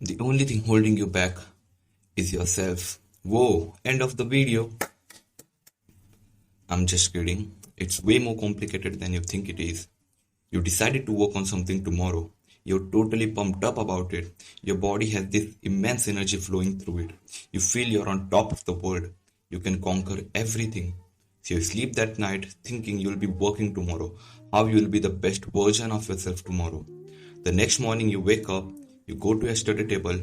The only thing holding you back is yourself. Whoa, end of the video. I'm just kidding. It's way more complicated than you think it is. You decided to work on something tomorrow. You're totally pumped up about it. Your body has this immense energy flowing through it. You feel you're on top of the world. You can conquer everything. So you sleep that night thinking you'll be working tomorrow, how you'll be the best version of yourself tomorrow. The next morning you wake up, you go to your study table,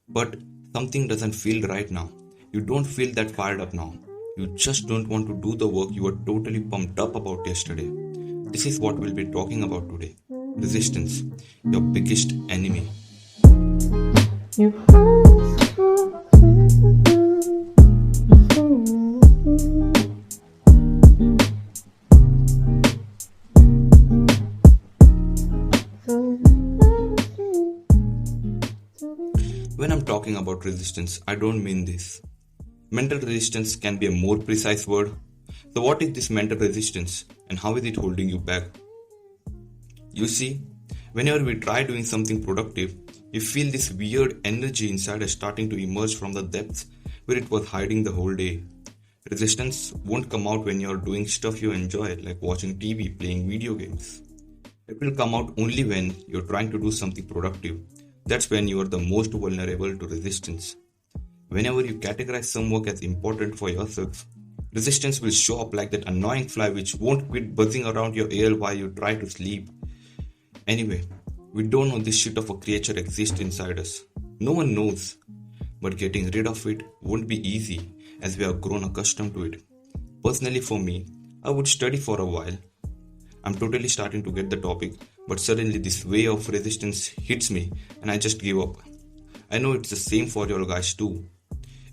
but something doesn't feel right now. You don't feel that fired up now. You just don't want to do the work you were totally pumped up about yesterday. This is what we'll be talking about today. Resistance, your biggest enemy. When I'm talking about resistance, I don't mean this. Mental resistance can be a more precise word. So what is this mental resistance and how is it holding you back? You see, whenever we try doing something productive, you feel this weird energy inside us starting to emerge from the depths where it was hiding the whole day. Resistance won't come out when you're doing stuff you enjoy, like watching TV, playing video games. It will come out only when you're trying to do something productive. That's when you are the most vulnerable to resistance. Whenever you categorize some work as important for yourself, resistance will show up like that annoying fly which won't quit buzzing around your ear while you try to sleep. Anyway, we don't know this shit of a creature exists inside us. No one knows. But getting rid of it won't be easy as we have grown accustomed to it. Personally for me, I would study for a while. I'm totally starting to get the topic, but suddenly this wave of resistance hits me and I just give up. I know it's the same for your guys too.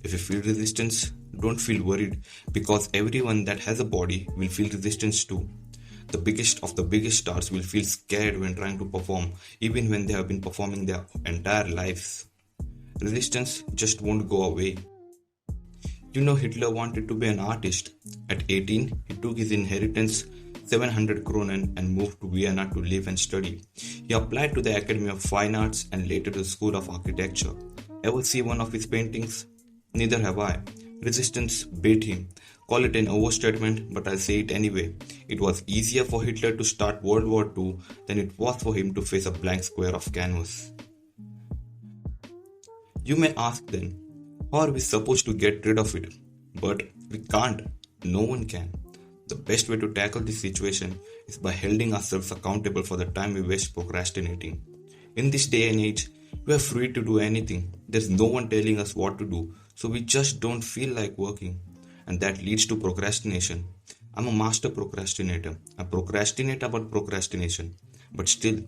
If you feel resistance, don't feel worried because everyone that has a body will feel resistance too. The biggest of the biggest stars will feel scared when trying to perform, even when they have been performing their entire lives. Resistance just won't go away. You know, Hitler wanted to be an artist. At 18, he took his inheritance 700 kronen and moved to Vienna to live and study. He applied to the Academy of Fine Arts and later to the School of Architecture. Ever see one of his paintings? Neither have I. Resistance beat him. Call it an overstatement, but I'll say it anyway. It was easier for Hitler to start World War II than it was for him to face a blank square of canvas. You may ask then, how are we supposed to get rid of it? But we can't. No one can. The best way to tackle this situation is by holding ourselves accountable for the time we waste procrastinating. In this day and age, we are free to do anything. There's no one telling us what to do, so we just don't feel like working. And that leads to procrastination. I'm a master procrastinator. I procrastinate about procrastination. But still,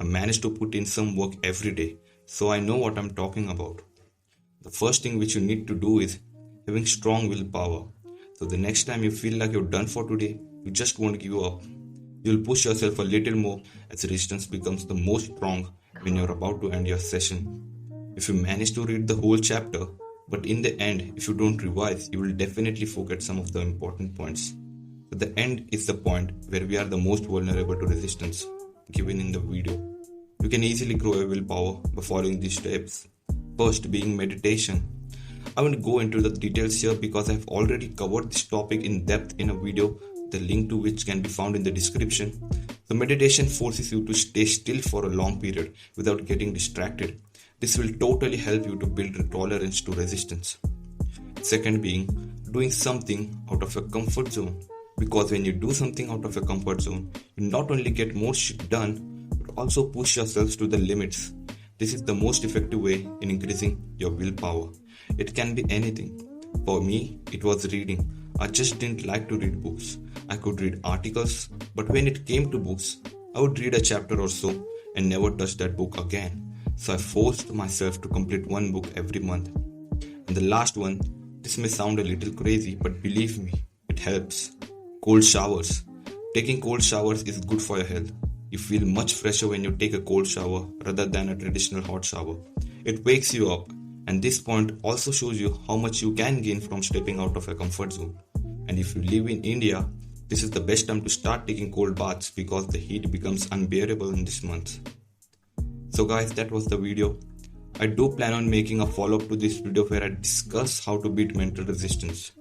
I manage to put in some work every day, so I know what I'm talking about. The first thing which you need to do is having strong willpower. So the next time you feel like you're done for today, you just won't give up. You'll push yourself a little more as resistance becomes the most strong when you're about to end your session. If you manage to read the whole chapter, but in the end, if you don't revise, you will definitely forget some of the important points. So the end is the point where we are the most vulnerable to resistance, given in the video. You can easily grow your willpower by following these steps. First being meditation. I won't go into the details here because I've already covered this topic in depth in a video, the link to which can be found in the description. So meditation forces you to stay still for a long period without getting distracted. This will totally help you to build a tolerance to resistance. Second being doing something out of your comfort zone. Because when you do something out of your comfort zone, you not only get more shit done, but also push yourselves to the limits. This is the most effective way in increasing your willpower. It can be anything. For me, it was reading. I just didn't like to read books. I could read articles, but when it came to books, I would read a chapter or so and never touch that book again. So I forced myself to complete one book every month. And the last one, this may sound a little crazy, but believe me, it helps. Cold showers. Taking cold showers is good for your health. You feel much fresher when you take a cold shower rather than a traditional hot shower. It wakes you up. And this point also shows you how much you can gain from stepping out of your comfort zone. And if you live in India, this is the best time to start taking cold baths because the heat becomes unbearable in this month. So guys, that was the video. I do plan on making a follow-up to this video where I discuss how to beat mental resistance.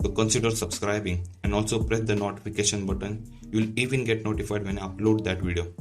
So consider subscribing and also press the notification button. You'll even get notified when I upload that video.